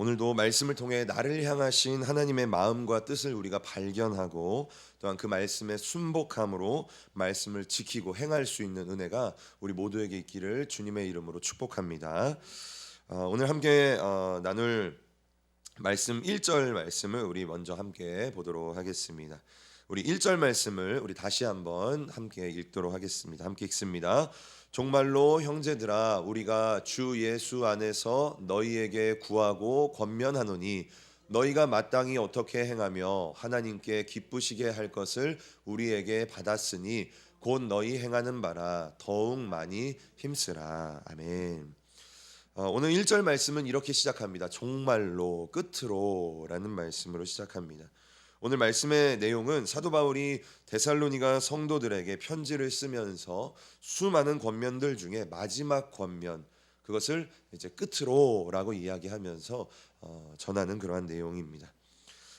오늘도 말씀을 통해 나를 향하신 하나님의 마음과 뜻을 우리가 발견하고 또한 그 말씀의 순복함으로 말씀을 지키고 행할 수 있는 은혜가 우리 모두에게 있기를 주님의 이름으로 축복합니다. 오늘 함께 나눌 말씀 1절 말씀을 우리 먼저 함께 보도록 하겠습니다. 우리 1절 말씀을 우리 다시 한번 함께 읽도록 하겠습니다. 함께 읽습니다. 정말로 형제들아 우리가 주 예수 안에서 너희에게 구하고 권면하노니 너희가 마땅히 어떻게 행하며 하나님께 기쁘시게 할 것을 우리에게 받았으니 곧 너희 행하는 바라 더욱 많이 힘쓰라. 아멘. 오늘 1절 말씀은 이렇게 시작합니다. 정말로 끝으로 라는 말씀으로 시작합니다. 오늘 말씀의 내용은 사도 바울이 데살로니가 성도들에게 편지를 쓰면서 수많은 권면들 중에 마지막 권면, 그것을 이제 끝으로라고 이야기하면서 전하는 그러한 내용입니다.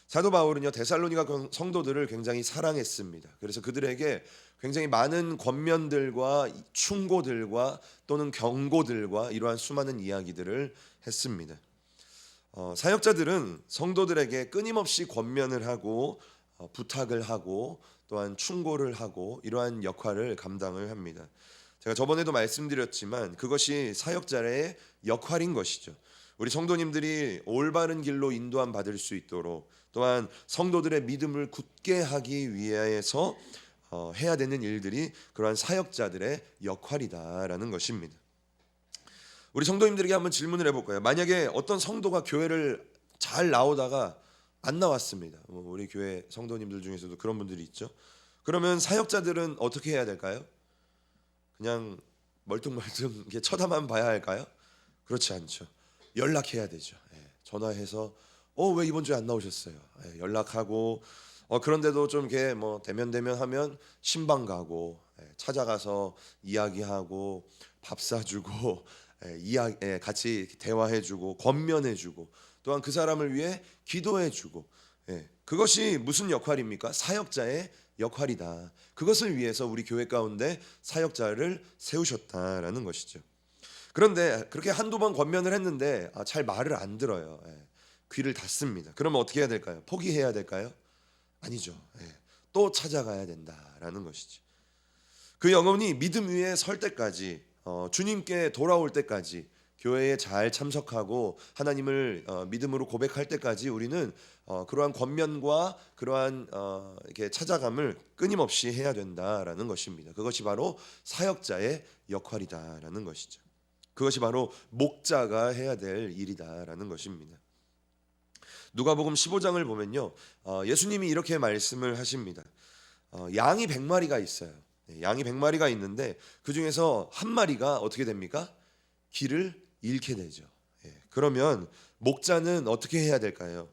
사도 바울은요 데살로니가 성도들을 굉장히 사랑했습니다. 그래서 그들에게 굉장히 많은 권면들과 충고들과 또는 경고들과 이러한 수많은 이야기들을 했습니다. 사역자들은 성도들에게 끊임없이 권면을 하고 부탁을 하고 또한 충고를 하고 이러한 역할을 감당을 합니다. 제가 저번에도 말씀드렸지만 그것이 사역자의 역할인 것이죠. 우리 성도님들이 올바른 길로 인도함 받을 수 있도록 또한 성도들의 믿음을 굳게 하기 위해서 해야 되는 일들이 그러한 사역자들의 역할이다라는 것입니다. 우리 성도님들에게 한번 질문을 해볼까요? 만약에 어떤 성도가 교회를 잘 나오다가 안 나왔습니다. 우리 교회 성도님들 중에서도 그런 분들이 있죠. 그러면 사역자들은 어떻게 해야 될까요? 그냥 멀뚱멀뚱 이렇게 쳐다만 봐야 할까요? 그렇지 않죠. 연락해야 되죠. 전화해서 왜 이번 주에 안 나오셨어요? 연락하고 그런데도 좀 이렇게 뭐 대면 하면 신방 가고 찾아가서 이야기하고 밥 사주고 같이 대화해주고 권면해주고 또한 그 사람을 위해 기도해주고 그것이 무슨 역할입니까? 사역자의 역할이다. 그것을 위해서 우리 교회 가운데 사역자를 세우셨다라는 것이죠. 그런데 그렇게 한두 번 권면을 했는데 잘 말을 안 들어요. 귀를 닫습니다. 그러면 어떻게 해야 될까요? 포기해야 될까요? 아니죠. 또 찾아가야 된다라는 것이죠. 그 영혼이 믿음 위에 설 때까지 주님께 돌아올 때까지 교회에 잘 참석하고 하나님을 믿음으로 고백할 때까지 우리는 그러한 권면과 그러한 이렇게 찾아감을 끊임없이 해야 된다라는 것입니다. 그것이 바로 사역자의 역할이다라는 것이죠. 그것이 바로 목자가 해야 될 일이다라는 것입니다. 누가복음 15장을 보면요, 예수님이 이렇게 말씀을 하십니다. 양이 100마리가 있어요. 양이 100마리가 있는데 그 중에서 한 마리가 어떻게 됩니까? 길을 잃게 되죠. 그러면 목자는 어떻게 해야 될까요?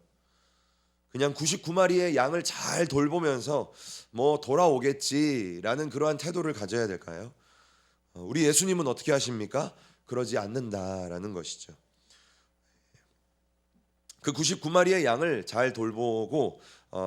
그냥 99마리의 양을 잘 돌보면서 뭐 돌아오겠지라는 그러한 태도를 가져야 될까요? 우리 예수님은 어떻게 하십니까? 그러지 않는다라는 것이죠. 그 99마리의 양을 잘 돌보고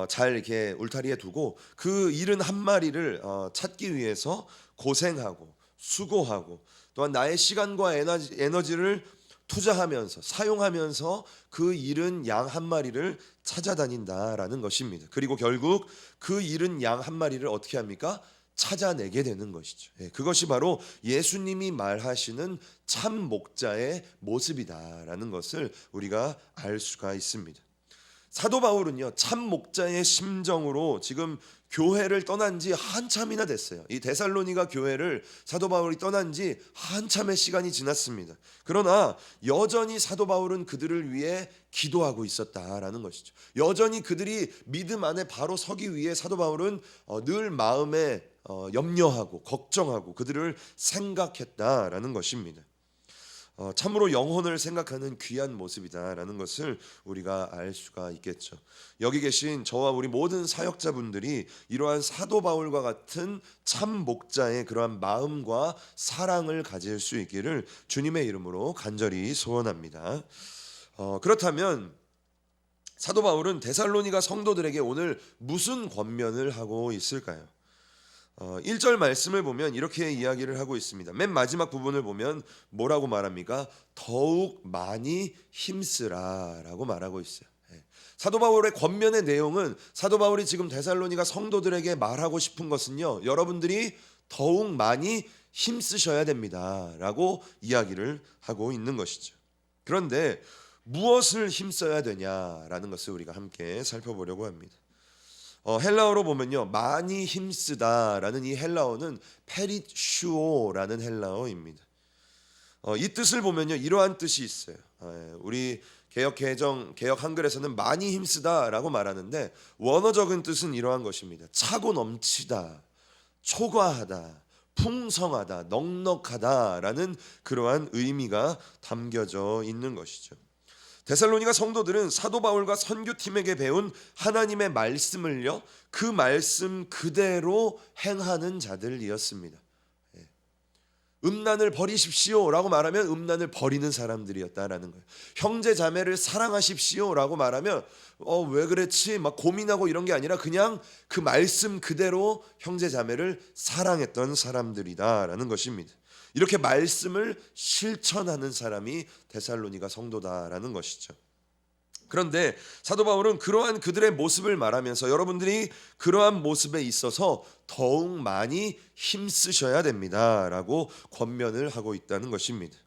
잘 이렇게 울타리에 두고 그 71마리를 찾기 위해서 고생하고 수고하고 또한 나의 시간과 에너지를 투자하면서 사용하면서 그 잃은 양 한 마리를 찾아다닌다라는 것입니다. 그리고 결국 그 잃은 양 한 마리를 어떻게 합니까? 찾아내게 되는 것이죠. 그것이 바로 예수님이 말하시는 참 목자의 모습이다라는 것을 우리가 알 수가 있습니다. 사도 바울은요 참 목자의 심정으로 지금 교회를 떠난 지 한참이나 됐어요. 이 데살로니가 교회를 사도 바울이 떠난 지 한참의 시간이 지났습니다. 그러나 여전히 사도 바울은 그들을 위해 기도하고 있었다라는 것이죠. 여전히 그들이 믿음 안에 바로 서기 위해 사도 바울은 늘 마음에 염려하고 걱정하고 그들을 생각했다라는 것입니다. 참으로 영혼을 생각하는 귀한 모습이다라는 것을 우리가 알 수가 있겠죠. 여기 계신 저와 우리 모든 사역자분들이 이러한 사도 바울과 같은 참 목자의 그러한 마음과 사랑을 가질 수 있기를 주님의 이름으로 간절히 소원합니다. 그렇다면 사도 바울은 데살로니가 성도들에게 오늘 무슨 권면을 하고 있을까요? 1절 말씀을 보면 이렇게 이야기를 하고 있습니다. 맨 마지막 부분을 보면 뭐라고 말합니까? 더욱 많이 힘쓰라라고 말하고 있어요. 사도 바울의 권면의 내용은 사도 바울이 지금 데살로니가 성도들에게 말하고 싶은 것은요, 여러분들이 더욱 많이 힘쓰셔야 됩니다라고 이야기를 하고 있는 것이죠. 그런데 무엇을 힘써야 되냐라는 것을 우리가 함께 살펴보려고 합니다. 헬라어로 보면요, 많이 힘쓰다라는 이 헬라어는 페리슈오라는 헬라어입니다. 이 뜻을 보면요, 이러한 뜻이 있어요. 우리 개역 한글에서는 많이 힘쓰다라고 말하는데 원어적인 뜻은 이러한 것입니다. 차고 넘치다, 초과하다, 풍성하다, 넉넉하다라는 그러한 의미가 담겨져 있는 것이죠. 데살로니가 성도들은 사도 바울과 선교팀에게 배운 하나님의 말씀을요, 그 말씀 그대로 행하는 자들이었습니다. 음란을 버리십시오라고 말하면 음란을 버리는 사람들이었다라는 거예요. 형제 자매를 사랑하십시오라고 말하면 왜 그랬지 막 고민하고 이런 게 아니라 그냥 그 말씀 그대로 형제 자매를 사랑했던 사람들이다라는 것입니다. 이렇게 말씀을 실천하는 사람이 데살로니가 성도다라는 것이죠. 그런데 사도 바울은 그러한 그들의 모습을 말하면서 여러분들이 그러한 모습에 있어서 더욱 많이 힘쓰셔야 됩니다라고 권면을 하고 있다는 것입니다.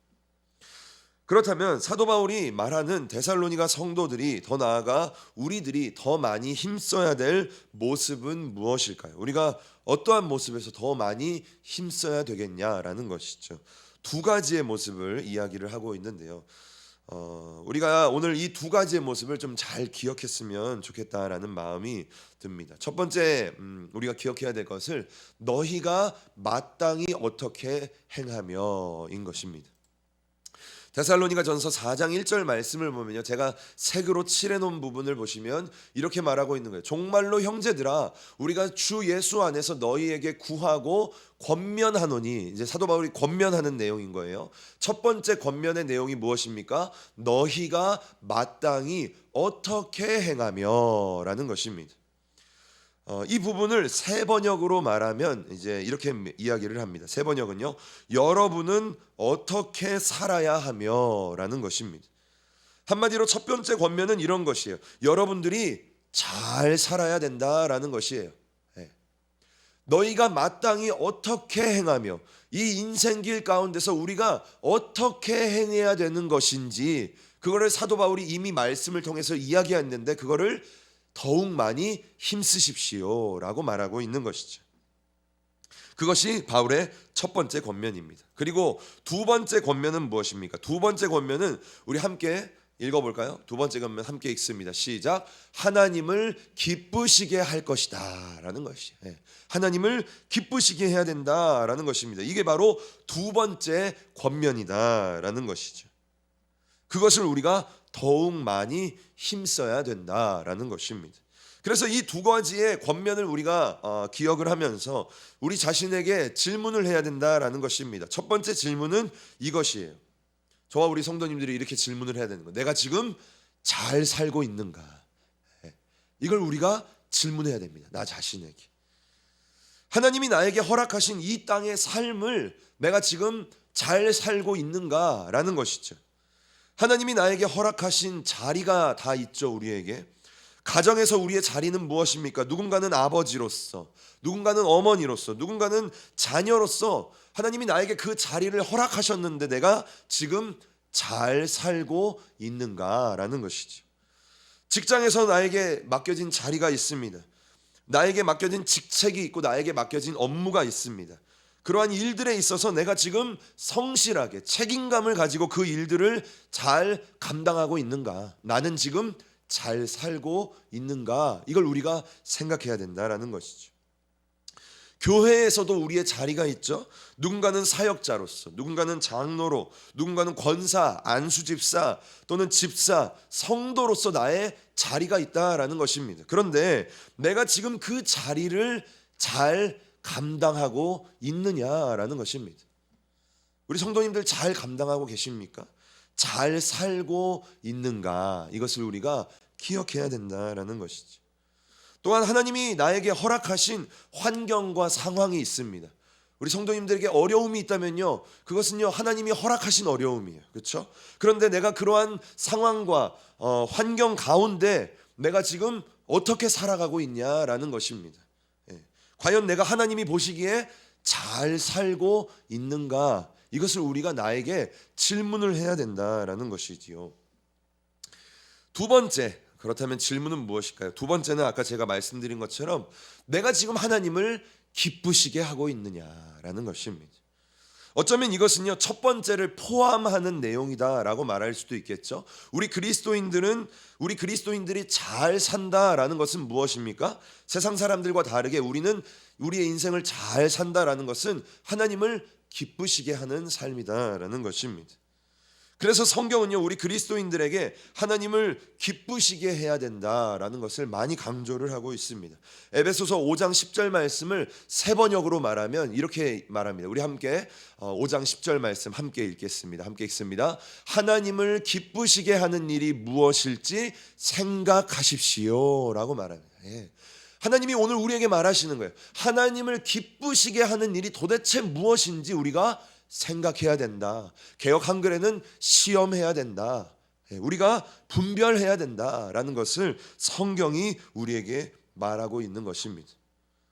그렇다면 사도 바울이 말하는 데살로니가 성도들이, 더 나아가 우리들이 더 많이 힘써야 될 모습은 무엇일까요? 우리가 어떠한 모습에서 더 많이 힘써야 되겠냐라는 것이죠. 두 가지의 모습을 이야기를 하고 있는데요. 우리가 오늘 이 두 가지의 모습을 좀 잘 기억했으면 좋겠다라는 마음이 듭니다. 첫 번째, 우리가 기억해야 될 것을 너희가 마땅히 어떻게 행하며인 것입니다. 데살로니가 전서 4장 1절 말씀을 보면요, 제가 색으로 칠해놓은 부분을 보시면 이렇게 말하고 있는 거예요. 종말로 형제들아, 우리가 주 예수 안에서 너희에게 구하고 권면하노니, 이제 사도 바울이 권면하는 내용인 거예요. 첫 번째 권면의 내용이 무엇입니까? 너희가 마땅히 어떻게 행하며라는 것입니다. 이 부분을 세 번역으로 말하면 이제 이렇게 이야기를 합니다. 세 번역은요, 여러분은 어떻게 살아야 하며라는 것입니다. 한마디로 첫 번째 권면은 이런 것이에요. 여러분들이 잘 살아야 된다라는 것이에요. 너희가 마땅히 어떻게 행하며 이 인생길 가운데서 우리가 어떻게 행해야 되는 것인지, 그거를 사도 바울이 이미 말씀을 통해서 이야기했는데 그거를 더욱 많이 힘쓰십시오라고 말하고 있는 것이죠. 그것이 바울의 첫 번째 권면입니다. 그리고 두 번째 권면은 무엇입니까? 두 번째 권면은 우리 함께 읽어볼까요? 두 번째 권면 함께 읽습니다. 시작. 하나님을 기쁘시게 할 것이다 라는 것이에요. 하나님을 기쁘시게 해야 된다라는 것입니다. 이게 바로 두 번째 권면이다 라는 것이죠. 그것을 우리가 더욱 많이 힘써야 된다라는 것입니다. 그래서 이 두 가지의 권면을 우리가 기억을 하면서 우리 자신에게 질문을 해야 된다라는 것입니다. 첫 번째 질문은 이것이에요. 저와 우리 성도님들이 이렇게 질문을 해야 되는 거예요. 내가 지금 잘 살고 있는가? 이걸 우리가 질문해야 됩니다. 나 자신에게. 하나님이 나에게 허락하신 이 땅의 삶을 내가 지금 잘 살고 있는가라는 것이죠. 하나님이 나에게 허락하신 자리가 다 있죠. 우리에게 가정에서 우리의 자리는 무엇입니까? 누군가는 아버지로서, 누군가는 어머니로서, 누군가는 자녀로서 하나님이 나에게 그 자리를 허락하셨는데 내가 지금 잘 살고 있는가라는 것이죠. 직장에서 나에게 맡겨진 자리가 있습니다. 나에게 맡겨진 직책이 있고 나에게 맡겨진 업무가 있습니다. 그러한 일들에 있어서 내가 지금 성실하게 책임감을 가지고 그 일들을 잘 감당하고 있는가? 나는 지금 잘 살고 있는가? 이걸 우리가 생각해야 된다라는 것이죠. 교회에서도 우리의 자리가 있죠. 누군가는 사역자로서, 누군가는 장로로, 누군가는 권사, 안수집사 또는 집사, 성도로서 나의 자리가 있다라는 것입니다. 그런데 내가 지금 그 자리를 잘 감당하고 있느냐라는 것입니다. 우리 성도님들 잘 감당하고 계십니까? 잘 살고 있는가? 이것을 우리가 기억해야 된다라는 것이죠. 또한 하나님이 나에게 허락하신 환경과 상황이 있습니다. 우리 성도님들에게 어려움이 있다면요, 그것은요 하나님이 허락하신 어려움이에요. 그렇죠? 그런데 내가 그러한 상황과 환경 가운데 내가 지금 어떻게 살아가고 있냐라는 것입니다. 예. 과연 내가 하나님이 보시기에 잘 살고 있는가, 이것을 우리가 나에게 질문을 해야 된다라는 것이지요. 두 번째, 그렇다면 질문은 무엇일까요? 두 번째는 아까 제가 말씀드린 것처럼 내가 지금 하나님을 기쁘시게 하고 있느냐라는 것입니다. 어쩌면 이것은요 첫 번째를 포함하는 내용이다라고 말할 수도 있겠죠. 우리 그리스도인들이 잘 산다라는 것은 무엇입니까? 세상 사람들과 다르게 우리는 우리의 인생을 잘 산다라는 것은 하나님을 기쁘시게 하는 삶이다라는 것입니다. 그래서 성경은요 우리 그리스도인들에게 하나님을 기쁘시게 해야 된다라는 것을 많이 강조를 하고 있습니다. 에베소서 5장 10절 말씀을 세 번역으로 말하면 이렇게 말합니다. 우리 함께 5장 10절 말씀 함께 읽겠습니다. 함께 읽습니다. 하나님을 기쁘시게 하는 일이 무엇일지 생각하십시오 라고 말합니다. 예. 하나님이 오늘 우리에게 말하시는 거예요. 하나님을 기쁘시게 하는 일이 도대체 무엇인지 우리가 생각해야 된다. 개역 한글에는 시험해야 된다. 우리가 분별해야 된다라는 것을 성경이 우리에게 말하고 있는 것입니다.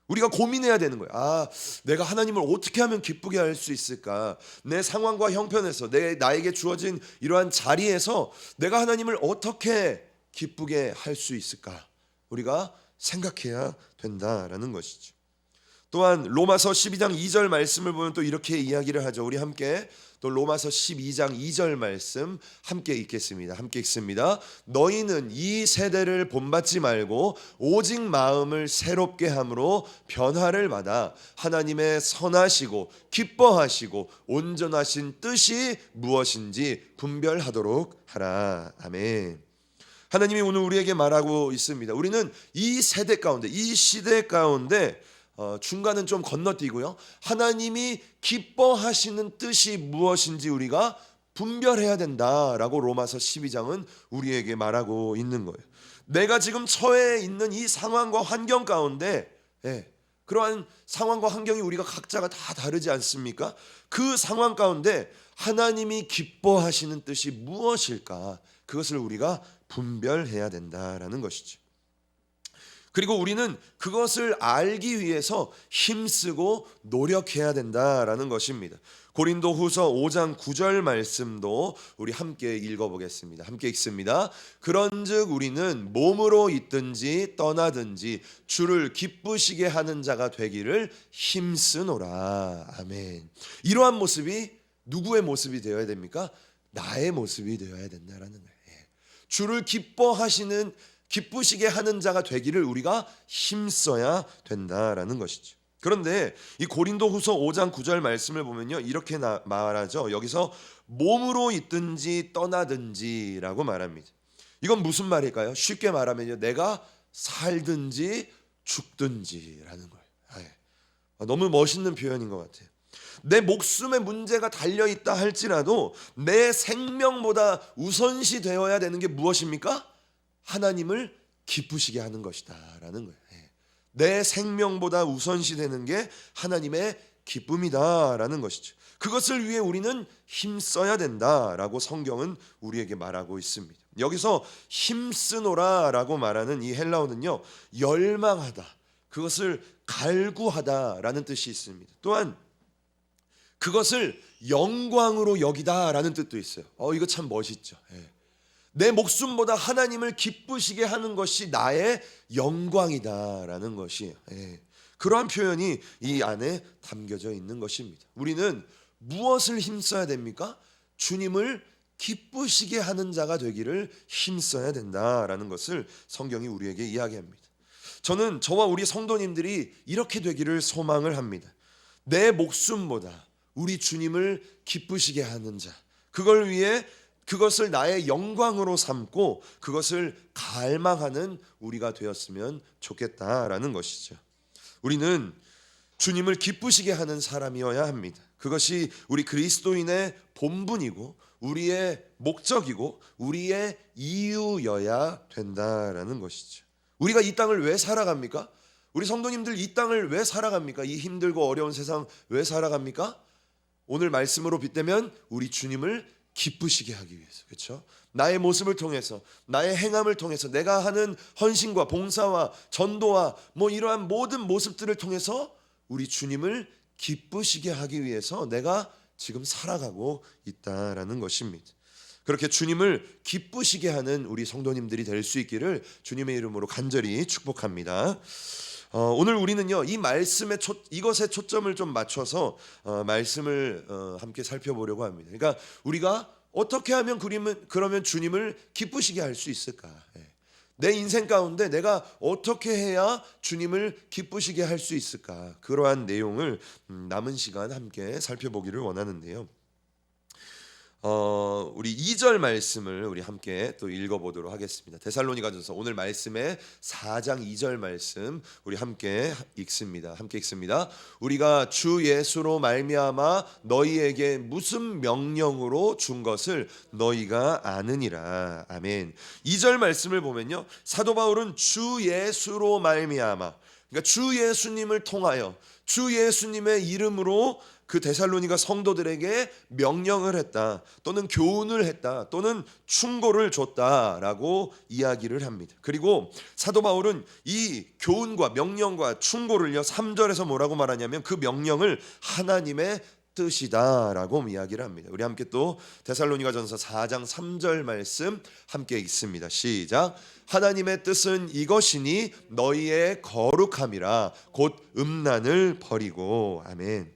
우리가 고민해야 되는 거예요. 내가 하나님을 어떻게 하면 기쁘게 할 수 있을까? 내 상황과 형편에서 나에게 주어진 이러한 자리에서 내가 하나님을 어떻게 기쁘게 할 수 있을까? 우리가 생각해야 된다라는 것이죠. 또한 로마서 12장 2절 말씀을 보면 또 이렇게 이야기를 하죠. 우리 함께 또 로마서 12장 2절 말씀 함께 읽겠습니다. 함께 읽습니다. 너희는 이 세대를 본받지 말고 오직 마음을 새롭게 함으로 변화를 받아 하나님의 선하시고 기뻐하시고 온전하신 뜻이 무엇인지 분별하도록 하라. 아멘. 하나님이 오늘 우리에게 말하고 있습니다. 우리는 이 세대 가운데, 이 시대 가운데 중간은 좀 건너뛰고요, 하나님이 기뻐하시는 뜻이 무엇인지 우리가 분별해야 된다라고 로마서 12장은 우리에게 말하고 있는 거예요. 내가 지금 처해 있는 이 상황과 환경 가운데 그러한 상황과 환경이 우리가 각자가 다 다르지 않습니까? 그 상황 가운데 하나님이 기뻐하시는 뜻이 무엇일까? 그것을 우리가 분별해야 된다라는 것이죠. 그리고 우리는 그것을 알기 위해서 힘쓰고 노력해야 된다라는 것입니다. 고린도후서 5장 9절 말씀도 우리 함께 읽어보겠습니다. 함께 읽습니다. 그런즉 우리는 몸으로 있든지 떠나든지 주를 기쁘시게 하는 자가 되기를 힘쓰노라. 아멘. 이러한 모습이 누구의 모습이 되어야 됩니까? 나의 모습이 되어야 된다라는 거예요. 주를 기쁘시게 하는 자가 되기를 우리가 힘써야 된다라는 것이죠. 그런데 이 고린도후서 5장 9절 말씀을 보면요 이렇게 말하죠. 여기서 몸으로 있든지 떠나든지라고 말합니다. 이건 무슨 말일까요? 쉽게 말하면요 내가 살든지 죽든지라는 거예요. 너무 멋있는 표현인 것 같아요. 내 목숨에 문제가 달려있다 할지라도 내 생명보다 우선시 되어야 되는 게 무엇입니까? 하나님을 기쁘시게 하는 것이다 라는 거예요. 내 생명보다 우선시 되는 게 하나님의 기쁨이다 라는 것이죠. 그것을 위해 우리는 힘써야 된다라고 성경은 우리에게 말하고 있습니다. 여기서 힘쓰노라 라고 말하는 이 헬라어는요 열망하다, 그것을 갈구하다 라는 뜻이 있습니다. 또한 그것을 영광으로 여기다 라는 뜻도 있어요. 이거 참 멋있죠. 내 목숨보다 하나님을 기쁘시게 하는 것이 나의 영광이다라는 것이 그러한 표현이 이 안에 담겨져 있는 것입니다. 우리는 무엇을 힘써야 됩니까? 주님을 기쁘시게 하는 자가 되기를 힘써야 된다라는 것을 성경이 우리에게 이야기합니다. 저는 저와 우리 성도님들이 이렇게 되기를 소망을 합니다. 내 목숨보다 우리 주님을 기쁘시게 하는 자, 그걸 위해 그것을 나의 영광으로 삼고 그것을 갈망하는 우리가 되었으면 좋겠다라는 것이죠. 우리는 주님을 기쁘시게 하는 사람이어야 합니다. 그것이 우리 그리스도인의 본분이고 우리의 목적이고 우리의 이유여야 된다라는 것이죠. 우리가 이 땅을 왜 살아갑니까? 우리 성도님들 이 땅을 왜 살아갑니까? 이 힘들고 어려운 세상 왜 살아갑니까? 오늘 말씀으로 빗대면 우리 주님을 기쁘시게 하기 위해서, 그렇죠? 나의 모습을 통해서, 나의 행함을 통해서, 내가 하는 헌신과 봉사와 전도와 이러한 모든 모습들을 통해서 우리 주님을 기쁘시게 하기 위해서 내가 지금 살아가고 있다라는 것입니다. 그렇게 주님을 기쁘시게 하는 우리 성도님들이 될 수 있기를 주님의 이름으로 간절히 축복합니다. 오늘 우리는요, 이 말씀의 이것에 초점을 좀 맞춰서 말씀을 함께 살펴보려고 합니다. 그러니까 우리가 어떻게 하면 그러면 주님을 기쁘시게 할 수 있을까? 내 인생 가운데 내가 어떻게 해야 주님을 기쁘시게 할 수 있을까? 그러한 내용을 남은 시간 함께 살펴보기를 원하는데요. 우리 2절 말씀을 우리 함께 또 읽어보도록 하겠습니다. 데살로니가전서 오늘 말씀의 4장 2절 말씀 우리 함께 읽습니다. 우리가 주 예수로 말미암아 너희에게 무슨 명령으로 준 것을 너희가 아느니라. 아멘. 2절 말씀을 보면요, 사도 바울은 주 예수로 말미암아, 그러니까 주 예수님을 통하여 주 예수님의 이름으로 그 데살로니가 성도들에게 명령을 했다, 또는 교훈을 했다, 또는 충고를 줬다라고 이야기를 합니다. 그리고 사도 바울은 이 교훈과 명령과 충고를요 3절에서 뭐라고 말하냐면 그 명령을 하나님의 뜻이다라고 이야기를 합니다. 우리 함께 또 데살로니가전서 4장 3절 말씀 함께 읽습니다. 시작. 하나님의 뜻은 이것이니 너희의 거룩함이라 곧 음란을 버리고. 아멘.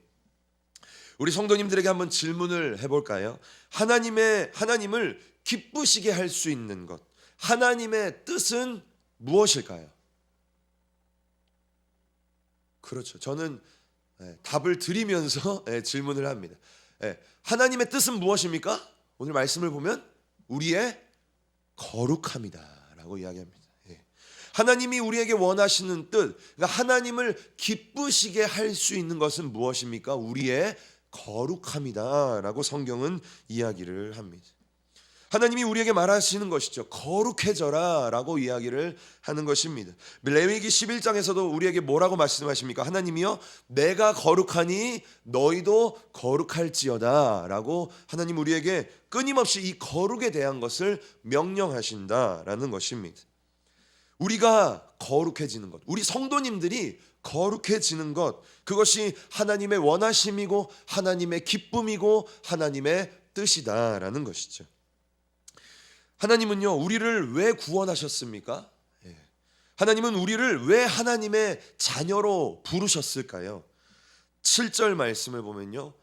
우리 성도님들에게 한번 질문을 해볼까요? 하나님을 기쁘시게 할 수 있는 것, 하나님의 뜻은 무엇일까요? 그렇죠. 저는 답을 드리면서 질문을 합니다. 하나님의 뜻은 무엇입니까? 오늘 말씀을 보면 우리의 거룩함이다라고 이야기합니다. 하나님이 우리에게 원하시는 뜻, 그러니까 하나님을 기쁘시게 할 수 있는 것은 무엇입니까? 우리의 거룩함이다라고 성경은 이야기를 합니다. 하나님이 우리에게 말하시는 것이죠. 거룩해져라라고 이야기를 하는 것입니다. 레위기 11장에서도 우리에게 뭐라고 말씀하십니까? 하나님이여 내가 거룩하니 너희도 거룩할지어다라고 하나님 우리에게 끊임없이 이 거룩에 대한 것을 명령하신다라는 것입니다. 우리가 거룩해지는 것, 우리 성도님들이 거룩해지는 것, 그것이 하나님의 원하심이고 하나님의 기쁨이고 하나님의 뜻이다라는 것이죠. 하나님은요, 우리를 왜 구원하셨습니까? 하나님은 우리를 왜 하나님의 자녀로 부르셨을까요? 7절 말씀을 보면요,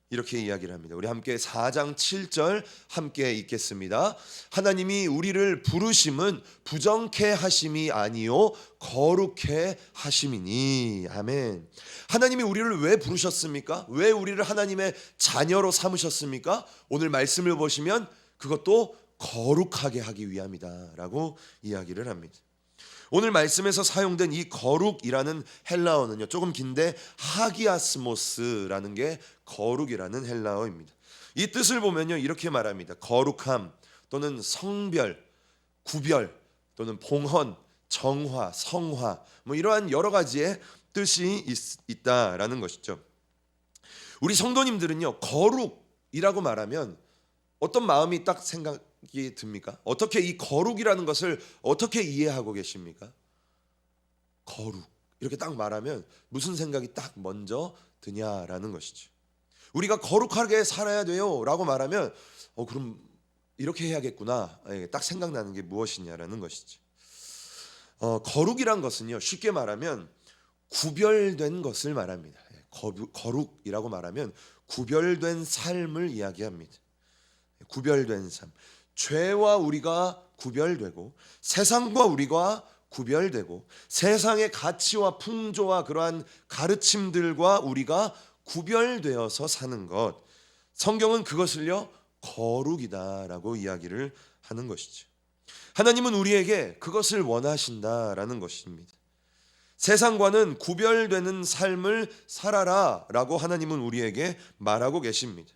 이렇게 이야기를 합니다. 우리 함께 4장 7절 함께 읽겠습니다. 하나님이 우리를 부르심은 부정케 하심이 아니요 거룩케 하심이니. 아멘. 하나님이 우리를 왜 부르셨습니까? 왜 우리를 하나님의 자녀로 삼으셨습니까? 오늘 말씀을 보시면 그것도 거룩하게 하기 위함이다라고 이야기를 합니다. 오늘 말씀에서 사용된 이 거룩이라는 헬라어는요, 조금 긴데 하기아스모스라는 게 거룩이라는 헬라어입니다. 이 뜻을 보면요, 이렇게 말합니다. 거룩함 또는 성별, 구별 또는 봉헌, 정화, 성화, 이러한 여러 가지의 뜻이 있다라는 것이죠. 우리 성도님들은요, 거룩이라고 말하면 어떤 마음이 딱 생각이 듭니까? 어떻게 이 거룩이라는 것을 어떻게 이해하고 계십니까? 거룩 이렇게 딱 말하면 무슨 생각이 딱 먼저 드냐라는 것이죠. 우리가 거룩하게 살아야 돼요 라고 말하면 그럼 이렇게 해야겠구나, 딱 생각나는 게 무엇이냐라는 것이죠. 거룩이란 것은요, 쉽게 말하면 구별된 것을 말합니다. 거룩이라고 말하면 구별된 삶을 이야기합니다. 구별된 삶, 죄와 우리가 구별되고 세상과 우리가 구별되고 세상의 가치와 풍조와 그러한 가르침들과 우리가 구별되어서 사는 것, 성경은 그것을요 거룩이다라고 이야기를 하는 것이죠. 하나님은 우리에게 그것을 원하신다라는 것입니다. 세상과는 구별되는 삶을 살아라 라고 하나님은 우리에게 말하고 계십니다.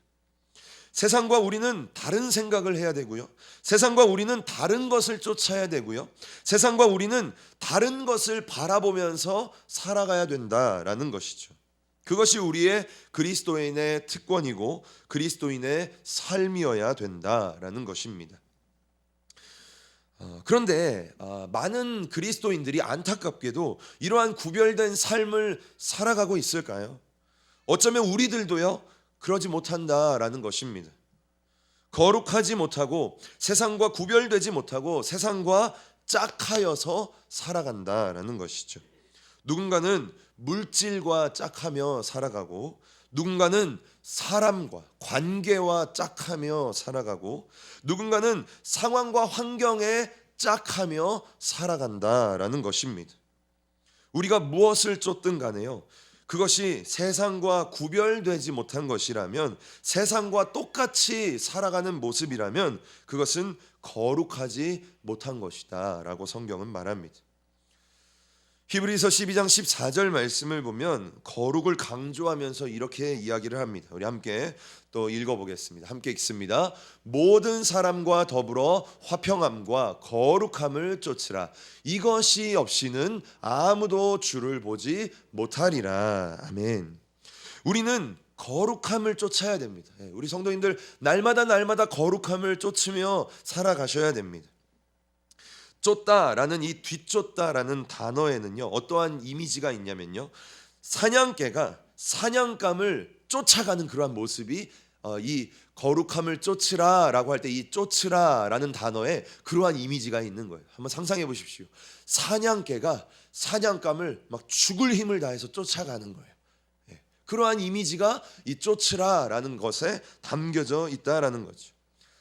세상과 우리는 다른 생각을 해야 되고요. 세상과 우리는 다른 것을 쫓아야 되고요. 세상과 우리는 다른 것을 바라보면서 살아가야 된다라는 것이죠. 그것이 우리의 그리스도인의 특권이고 그리스도인의 삶이어야 된다라는 것입니다. 그런데 많은 그리스도인들이 안타깝게도 이러한 구별된 삶을 살아가고 있을까요? 어쩌면 우리들도요 그러지 못한다라는 것입니다. 거룩하지 못하고 세상과 구별되지 못하고 세상과 짝하여서 살아간다라는 것이죠. 누군가는 물질과 짝하며 살아가고 누군가는 사람과 관계와 짝하며 살아가고 누군가는 상황과 환경에 짝하며 살아간다라는 것입니다. 우리가 무엇을 쫓든 간에요, 그것이 세상과 구별되지 못한 것이라면, 세상과 똑같이 살아가는 모습이라면 그것은 거룩하지 못한 것이다 라고 성경은 말합니다. 히브리서 12장 14절 말씀을 보면 거룩을 강조하면서 이렇게 이야기를 합니다. 우리 함께 또 읽어보겠습니다. 함께 읽습니다. 모든 사람과 더불어 화평함과 거룩함을 쫓으라. 이것이 없이는 아무도 주를 보지 못하리라. 아멘. 우리는 거룩함을 쫓아야 됩니다. 우리 성도님들 날마다 거룩함을 쫓으며 살아가셔야 됩니다. 쫓다라는 이 뒤쫓다라는 단어에는요 어떠한 이미지가 있냐면요, 사냥개가 사냥감을 쫓아가는 그러한 모습이 이 거룩함을 쫓으라라고 할 때 이 쫓으라라는 단어에 그러한 이미지가 있는 거예요. 한번 상상해 보십시오. 사냥개가 사냥감을 막 죽을 힘을 다해서 쫓아가는 거예요. 그러한 이미지가 이 쫓으라라는 것에 담겨져 있다라는 거죠.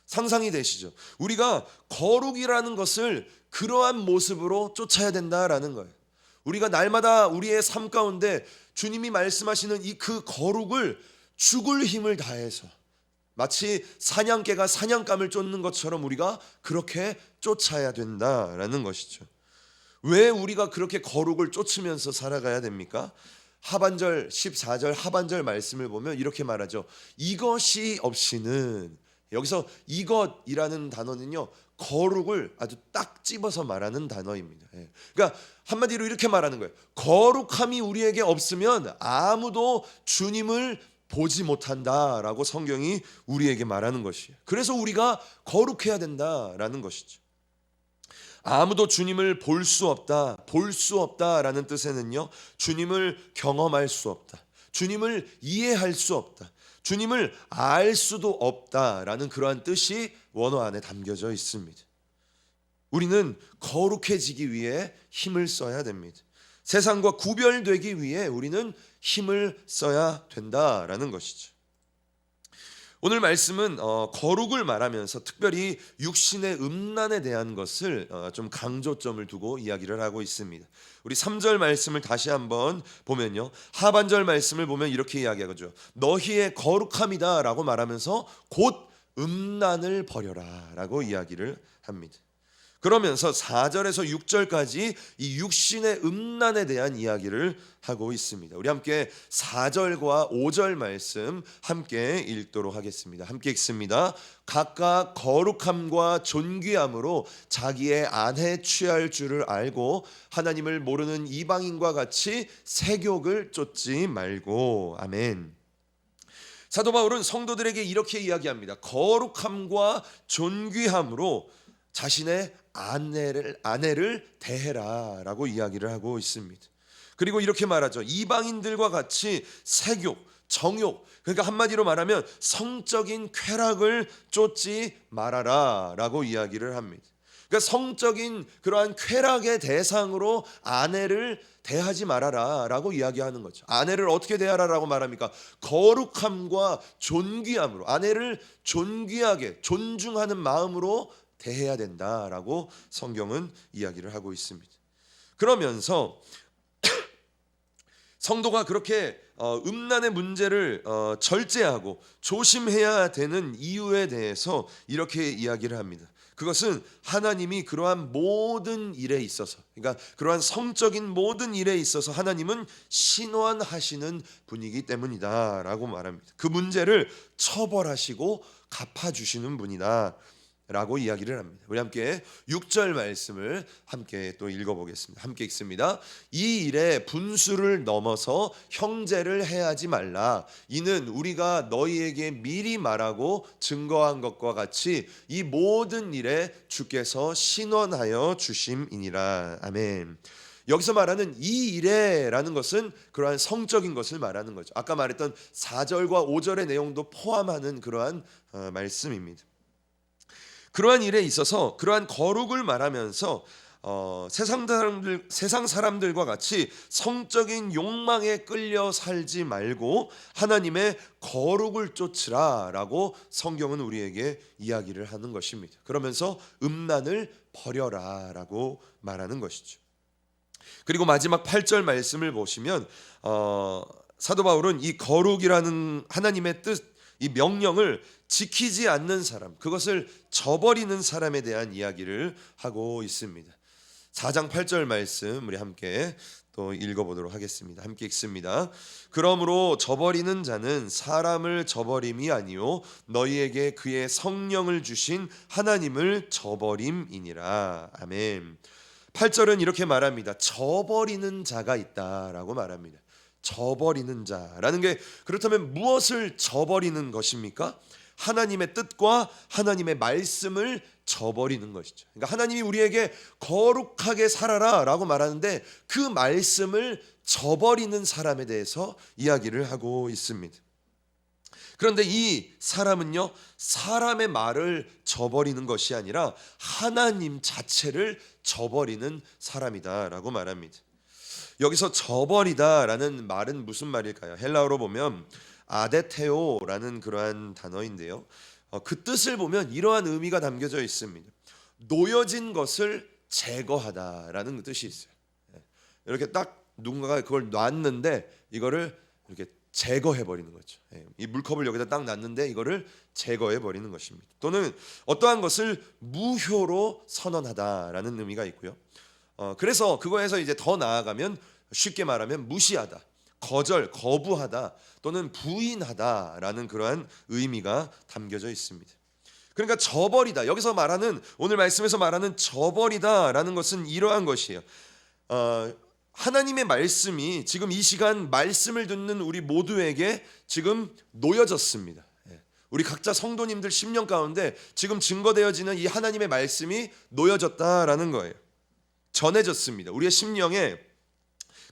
상상이 되시죠? 우리가 거룩이라는 것을 그러한 모습으로 쫓아야 된다라는 거예요. 우리가 날마다 우리의 삶 가운데 주님이 말씀하시는 이 그 거룩을 죽을 힘을 다해서 마치 사냥개가 사냥감을 쫓는 것처럼 우리가 그렇게 쫓아야 된다라는 것이죠. 왜 우리가 그렇게 거룩을 쫓으면서 살아가야 됩니까? 하반절 14절 하반절 말씀을 보면 이렇게 말하죠. 이것이 없이는, 여기서 이것이라는 단어는요 거룩을 아주 딱 집어서 말하는 단어입니다. 그러니까 한마디로 이렇게 말하는 거예요. 거룩함이 우리에게 없으면 아무도 주님을 보지 못한다라고 성경이 우리에게 말하는 것이에요. 그래서 우리가 거룩해야 된다라는 것이죠. 아무도 주님을 볼 수 없다라는 뜻에는요, 주님을 경험할 수 없다, 주님을 이해할 수 없다, 주님을 알 수도 없다라는 그러한 뜻이 원어 안에 담겨져 있습니다. 우리는 거룩해지기 위해 힘을 써야 됩니다. 세상과 구별되기 위해 우리는 힘을 써야 된다라는 것이죠. 오늘 말씀은 거룩을 말하면서 특별히 육신의 음란에 대한 것을 좀 강조점을 두고 이야기를 하고 있습니다. 우리 3절 말씀을 다시 한번 보면요, 하반절 말씀을 보면 이렇게 이야기하죠. 너희의 거룩함이다 라고 말하면서 곧 음란을 버려라 라고 이야기를 합니다. 그러면서 4절에서 6절까지 이 육신의 음란에 대한 이야기를 하고 있습니다. 우리 함께 4절과 5절 말씀 함께 읽도록 하겠습니다. 함께 읽습니다. 각각 거룩함과 존귀함으로 자기의 아내 취할 줄을 알고 하나님을 모르는 이방인과 같이 세욕을 쫓지 말고. 아멘. 사도 바울은 성도들에게 이렇게 이야기합니다. 거룩함과 존귀함으로 자신의 아내를 대해라 라고 이야기를 하고 있습니다. 그리고 이렇게 말하죠. 이방인들과 같이 색욕, 정욕, 그러니까 한마디로 말하면 성적인 쾌락을 쫓지 말아라 라고 이야기를 합니다. 그러니까 성적인 그러한 쾌락의 대상으로 아내를 대하지 말아라 라고 이야기하는 거죠. 아내를 어떻게 대하라 라고 말합니까? 거룩함과 존귀함으로, 아내를 존귀하게 존중하는 마음으로 대해야 된다라고 성경은 이야기를 하고 있습니다. 그러면서 성도가 그렇게 음란의 문제를 절제하고 조심해야 되는 이유에 대해서 이렇게 이야기를 합니다. 그것은 하나님이 그러한 모든 일에 있어서, 그러니까 그러한 성적인 모든 일에 있어서 하나님은 신원하시는 분이기 때문이다 라고 말합니다. 그 문제를 처벌하시고 갚아주시는 분이다 라고 이야기를 합니다. 우리 함께 6절 말씀을 함께 또 읽어보겠습니다. 함께 읽습니다. 이 일에 분수를 넘어서 형제를 해하지 말라. 이는 우리가 너희에게 미리 말하고 증거한 것과 같이 이 모든 일에 주께서 신원하여 주심이니라. 아멘. 여기서 말하는 이 일에라는 것은 그러한 성적인 것을 말하는 거죠. 아까 말했던 4절과 5절의 내용도 포함하는 그러한 말씀입니다. 그러한 일에 있어서 그러한 거룩을 말하면서 세상 사람들과 같이 성적인 욕망에 끌려 살지 말고 하나님의 거룩을 쫓으라라고 성경은 우리에게 이야기를 하는 것입니다. 그러면서 음란을 버려라라고 말하는 것이죠. 그리고 마지막 8절 말씀을 보시면 사도 바울은 이 거룩이라는 하나님의 뜻, 이 명령을 지키지 않는 사람, 그것을 저버리는 사람에 대한 이야기를 하고 있습니다. 4장 8절 말씀 우리 함께 또 읽어보도록 하겠습니다. 함께 읽습니다. 그러므로 저버리는 자는 사람을 저버림이 아니요 너희에게 그의 성령을 주신 하나님을 저버림이니라. 아멘. 8절은 이렇게 말합니다. 저버리는 자가 있다라고 말합니다. 저버리는 자라는 게 그렇다면 무엇을 저버리는 것입니까? 하나님의 뜻과 하나님의 말씀을 저버리는 것이죠. 그러니까 하나님이 우리에게 거룩하게 살아라 라고 말하는데 그 말씀을 저버리는 사람에 대해서 이야기를 하고 있습니다. 그런데 이 사람은요, 사람의 말을 저버리는 것이 아니라 하나님 자체를 저버리는 사람이다라고 말합니다. 여기서 저버리다라는 말은 무슨 말일까요? 헬라어로 보면 아데테오라는 그러한 단어인데요. 그 뜻을 보면 이러한 의미가 담겨져 있습니다. 놓여진 것을 제거하다라는 뜻이 있어요. 이렇게 딱 누군가가 그걸 놨는데 이거를 이렇게 제거해 버리는 거죠. 이 물컵을 여기다 딱 놨는데 이거를 제거해 버리는 것입니다. 또는 어떠한 것을 무효로 선언하다라는 의미가 있고요. 그래서 그거에서 이제 더 나아가면 쉽게 말하면 무시하다, 거절, 거부하다 또는 부인하다라는 그러한 의미가 담겨져 있습니다. 그러니까 저버리다, 여기서 말하는 오늘 말씀에서 말하는 저버리다라는 것은 이러한 것이에요. 하나님의 말씀이 지금 이 시간 말씀을 듣는 우리 모두에게 지금 놓여졌습니다. 우리 각자 성도님들 심령 가운데 지금 증거되어지는 이 하나님의 말씀이 놓여졌다라는 거예요. 전해졌습니다. 우리의 심령에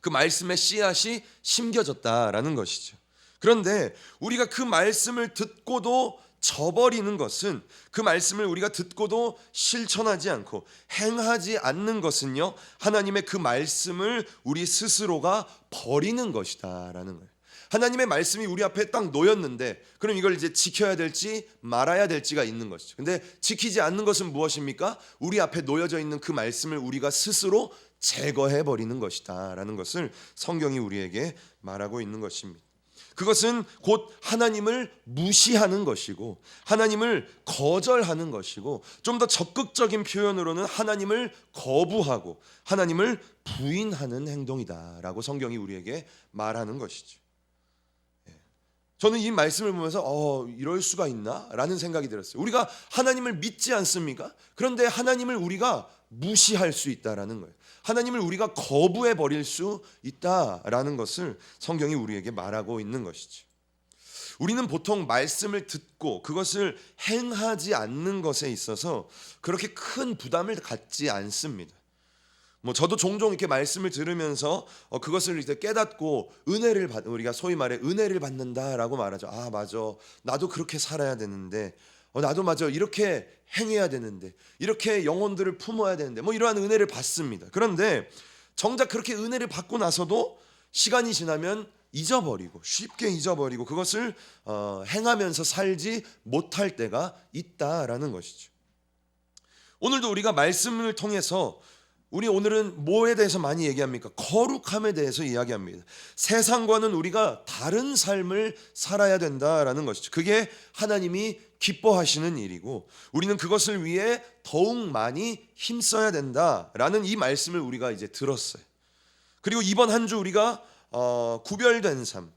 그 말씀의 씨앗이 심겨졌다라는 것이죠. 그런데 우리가 그 말씀을 듣고도 저버리는 것은, 그 말씀을 우리가 듣고도 실천하지 않고 행하지 않는 것은요, 하나님의 그 말씀을 우리 스스로가 버리는 것이다라는 거예요. 하나님의 말씀이 우리 앞에 딱 놓였는데 그럼 이걸 이제 지켜야 될지 말아야 될지가 있는 것이죠. 근데 지키지 않는 것은 무엇입니까? 우리 앞에 놓여져 있는 그 말씀을 우리가 스스로 제거해 버리는 것이다라는 것을 성경이 우리에게 말하고 있는 것입니다. 그것은 곧 하나님을 무시하는 것이고 하나님을 거절하는 것이고, 좀 더 적극적인 표현으로는 하나님을 거부하고 하나님을 부인하는 행동이다라고 성경이 우리에게 말하는 것이죠. 저는 이 말씀을 보면서 이럴 수가 있나? 라는 생각이 들었어요. 우리가 하나님을 믿지 않습니까? 그런데 하나님을 우리가 무시할 수 있다라는 거예요. 하나님을 우리가 거부해 버릴 수 있다라는 것을 성경이 우리에게 말하고 있는 것이죠. 우리는 보통 말씀을 듣고 그것을 행하지 않는 것에 있어서 그렇게 큰 부담을 갖지 않습니다. 저도 종종 이렇게 말씀을 들으면서 그것을 이제 깨닫고 은혜를 우리가 소위 말해 은혜를 받는다라고 말하죠. 아, 맞아, 나도 그렇게 살아야 되는데, 나도 맞아, 이렇게 행해야 되는데, 이렇게 영혼들을 품어야 되는데, 이러한 은혜를 받습니다. 그런데 정작 그렇게 은혜를 받고 나서도 시간이 지나면 잊어버리고, 쉽게 잊어버리고 그것을 행하면서 살지 못할 때가 있다라는 것이죠. 오늘도 우리가 말씀을 통해서 우리 오늘은 뭐에 대해서 많이 얘기합니까? 거룩함에 대해서 이야기합니다. 세상과는 우리가 다른 삶을 살아야 된다라는 것이죠. 그게 하나님이 기뻐하시는 일이고 우리는 그것을 위해 더욱 많이 힘써야 된다라는 이 말씀을 우리가 이제 들었어요. 그리고 이번 한 주 우리가 구별된 삶,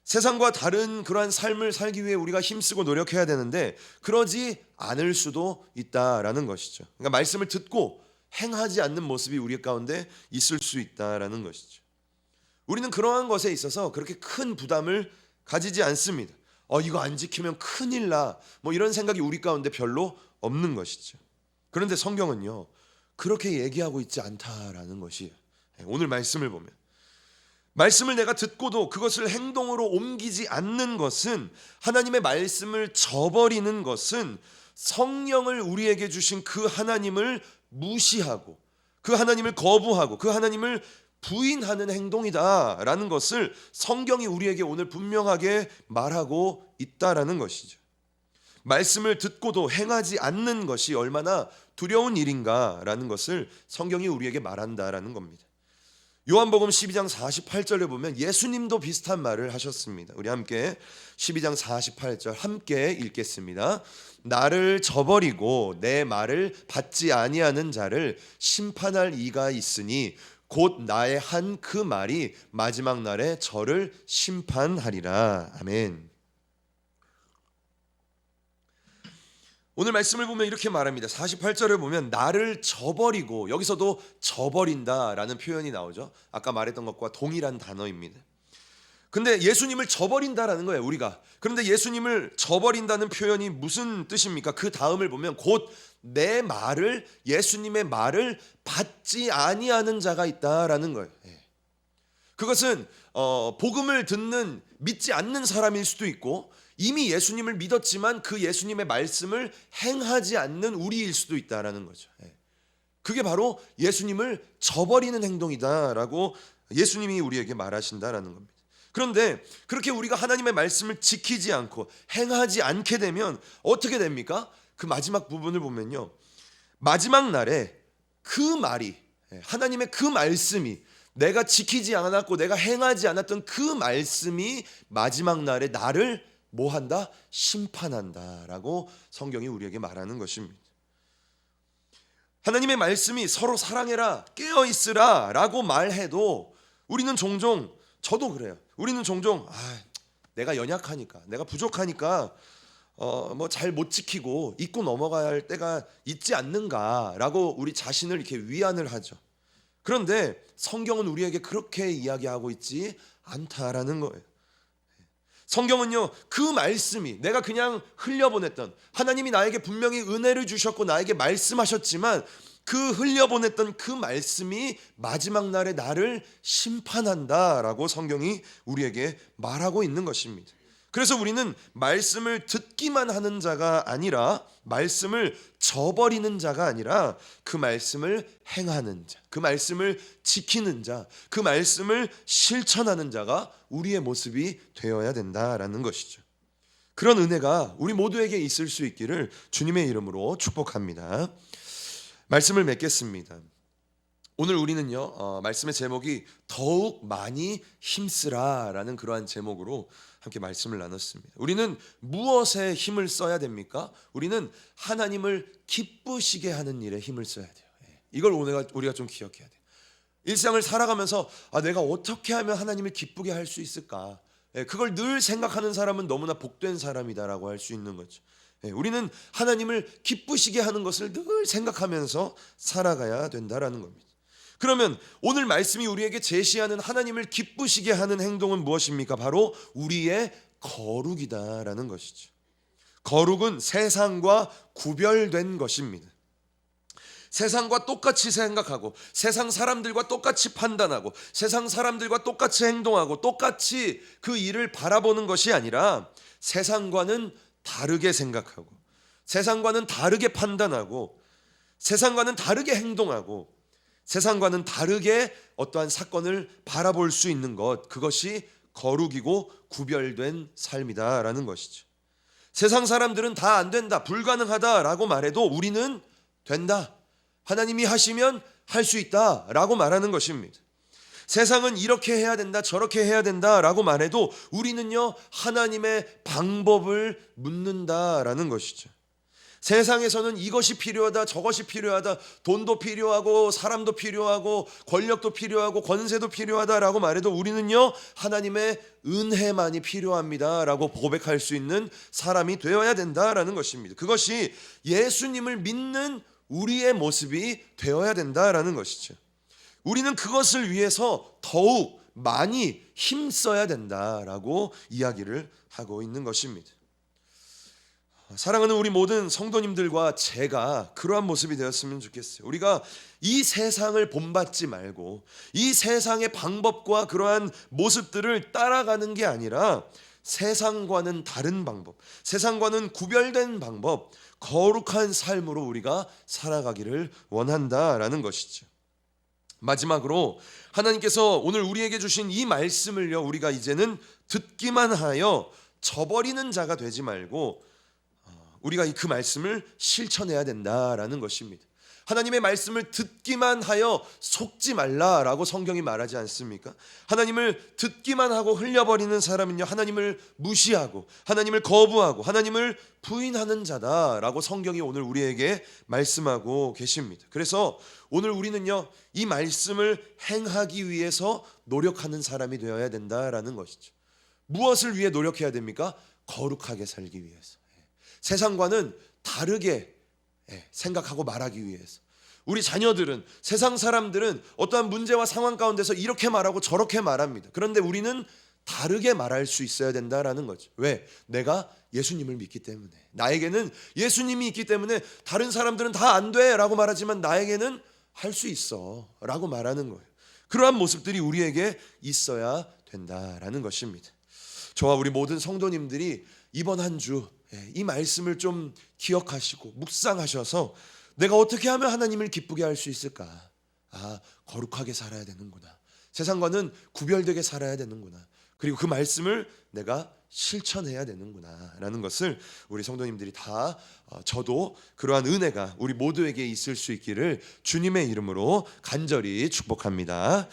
세상과 다른 그러한 삶을 살기 위해 우리가 힘쓰고 노력해야 되는데 그러지 않을 수도 있다라는 것이죠. 그러니까 말씀을 듣고 행하지 않는 모습이 우리 가운데 있을 수 있다라는 것이죠. 우리는 그러한 것에 있어서 그렇게 큰 부담을 가지지 않습니다. 이거 안 지키면 큰일 나. 뭐 이런 생각이 우리 가운데 별로 없는 것이죠. 그런데 성경은요, 그렇게 얘기하고 있지 않다라는 것이에요. 오늘 말씀을 보면 말씀을 내가 듣고도 그것을 행동으로 옮기지 않는 것은, 하나님의 말씀을 저버리는 것은 성령을 우리에게 주신 그 하나님을 무시하고 그 하나님을 거부하고 그 하나님을 부인하는 행동이다라는 것을 성경이 우리에게 오늘 분명하게 말하고 있다라는 것이죠. 말씀을 듣고도 행하지 않는 것이 얼마나 두려운 일인가라는 것을 성경이 우리에게 말한다라는 겁니다. 요한복음 12장 48절에 보면 예수님도 비슷한 말을 하셨습니다. 우리 함께 12장 48절 함께 읽겠습니다. 나를 저버리고 내 말을 받지 아니하는 자를 심판할 이가 있으니 곧 나의 한 그 말이 마지막 날에 저를 심판하리라. 아멘. 오늘 말씀을 보면 이렇게 말합니다. 48절을 보면 나를 저버리고, 여기서도 저버린다라는 표현이 나오죠. 아까 말했던 것과 동일한 단어입니다. 근데 예수님을 저버린다라는 거예요, 우리가. 그런데 예수님을 저버린다는 표현이 무슨 뜻입니까? 그 다음을 보면 곧 내 말을, 예수님의 말을 받지 아니하는 자가 있다라는 거예요. 그것은 복음을 듣는, 믿지 않는 사람일 수도 있고 이미 예수님을 믿었지만 그 예수님의 말씀을 행하지 않는 우리일 수도 있다라는 거죠. 그게 바로 예수님을 저버리는 행동이다라고 예수님이 우리에게 말하신다라는 겁니다. 그런데 그렇게 우리가 하나님의 말씀을 지키지 않고 행하지 않게 되면 어떻게 됩니까? 그 마지막 부분을 보면요, 마지막 날에 그 말이, 하나님의 그 말씀이, 내가 지키지 않았고 내가 행하지 않았던 그 말씀이 마지막 날에 나를 뭐 한다? 심판한다라고 성경이 우리에게 말하는 것입니다. 하나님의 말씀이 서로 사랑해라, 깨어있으라 라고 말해도 우리는 종종, 저도 그래요, 우리는 종종 내가 연약하니까, 내가 부족하니까 뭐 잘 못 지키고 잊고 넘어가야 할 때가 있지 않는가라고 우리 자신을 이렇게 위안을 하죠. 그런데 성경은 우리에게 그렇게 이야기하고 있지 않다라는 거예요. 성경은요, 그 말씀이, 내가 그냥 흘려보냈던, 하나님이 나에게 분명히 은혜를 주셨고 나에게 말씀하셨지만 그 흘려보냈던 그 말씀이 마지막 날에 나를 심판한다라고 성경이 우리에게 말하고 있는 것입니다. 그래서 우리는 말씀을 듣기만 하는 자가 아니라, 말씀을 저버리는 자가 아니라 그 말씀을 행하는 자, 그 말씀을 지키는 자, 그 말씀을 실천하는 자가 우리의 모습이 되어야 된다라는 것이죠. 그런 은혜가 우리 모두에게 있을 수 있기를 주님의 이름으로 축복합니다. 말씀을 맺겠습니다. 오늘 우리는요, 말씀의 제목이 더욱 많이 힘쓰라라는 그러한 제목으로 함께 말씀을 나눴습니다. 우리는 무엇에 힘을 써야 됩니까? 우리는 하나님을 기쁘시게 하는 일에 힘을 써야 돼요. 이걸 오늘 우리가 좀 기억해야 돼요. 일상을 살아가면서 내가 어떻게 하면 하나님을 기쁘게 할 수 있을까? 그걸 늘 생각하는 사람은 너무나 복된 사람이다라고 할 수 있는 거죠. 우리는 하나님을 기쁘시게 하는 것을 늘 생각하면서 살아가야 된다라는 겁니다. 그러면 오늘 말씀이 우리에게 제시하는 하나님을 기쁘시게 하는 행동은 무엇입니까? 바로 우리의 거룩이다라는 것이죠. 거룩은 세상과 구별된 것입니다. 세상과 똑같이 생각하고 세상 사람들과 똑같이 판단하고 세상 사람들과 똑같이 행동하고 똑같이 그 일을 바라보는 것이 아니라 세상과는 다르게 생각하고 세상과는 다르게 판단하고 세상과는 다르게 행동하고 세상과는 다르게 어떠한 사건을 바라볼 수 있는 것, 그것이 거룩이고 구별된 삶이다라는 것이죠. 세상 사람들은 다 안 된다, 불가능하다라고 말해도 우리는 된다, 하나님이 하시면 할 수 있다라고 말하는 것입니다. 세상은 이렇게 해야 된다, 저렇게 해야 된다라고 말해도 우리는요, 하나님의 방법을 묻는다라는 것이죠. 세상에서는 이것이 필요하다, 저것이 필요하다, 돈도 필요하고 사람도 필요하고 권력도 필요하고 권세도 필요하다라고 말해도 우리는요, 하나님의 은혜만이 필요합니다라고 고백할 수 있는 사람이 되어야 된다라는 것입니다. 그것이 예수님을 믿는 우리의 모습이 되어야 된다라는 것이죠. 우리는 그것을 위해서 더욱 많이 힘써야 된다라고 이야기를 하고 있는 것입니다. 사랑하는 우리 모든 성도님들과 제가 그러한 모습이 되었으면 좋겠어요. 우리가 이 세상을 본받지 말고 이 세상의 방법과 그러한 모습들을 따라가는 게 아니라 세상과는 다른 방법, 세상과는 구별된 방법, 거룩한 삶으로 우리가 살아가기를 원한다라는 것이죠. 마지막으로 하나님께서 오늘 우리에게 주신 이 말씀을요, 우리가 이제는 듣기만 하여 저버리는 자가 되지 말고 우리가 그 말씀을 실천해야 된다라는 것입니다. 하나님의 말씀을 듣기만 하여 속지 말라라고 성경이 말하지 않습니까? 하나님을 듣기만 하고 흘려버리는 사람은요, 하나님을 무시하고 하나님을 거부하고 하나님을 부인하는 자다라고 성경이 오늘 우리에게 말씀하고 계십니다. 그래서 오늘 우리는요, 이 말씀을 행하기 위해서 노력하는 사람이 되어야 된다라는 것이죠. 무엇을 위해 노력해야 됩니까? 거룩하게 살기 위해서, 세상과는 다르게 생각하고 말하기 위해서. 우리 자녀들은, 세상 사람들은 어떠한 문제와 상황 가운데서 이렇게 말하고 저렇게 말합니다. 그런데 우리는 다르게 말할 수 있어야 된다라는 거죠. 왜? 내가 예수님을 믿기 때문에. 나에게는 예수님이 있기 때문에 다른 사람들은 다 안 돼 라고 말하지만 나에게는 할 수 있어 라고 말하는 거예요. 그러한 모습들이 우리에게 있어야 된다라는 것입니다. 저와 우리 모든 성도님들이 이번 한 주 이 말씀을 좀 기억하시고 묵상하셔서 내가 어떻게 하면 하나님을 기쁘게 할 수 있을까? 거룩하게 살아야 되는구나. 세상과는 구별되게 살아야 되는구나. 그리고 그 말씀을 내가 실천해야 되는구나 라는 것을 우리 성도님들이 다, 저도 그러한 은혜가 우리 모두에게 있을 수 있기를 주님의 이름으로 간절히 축복합니다.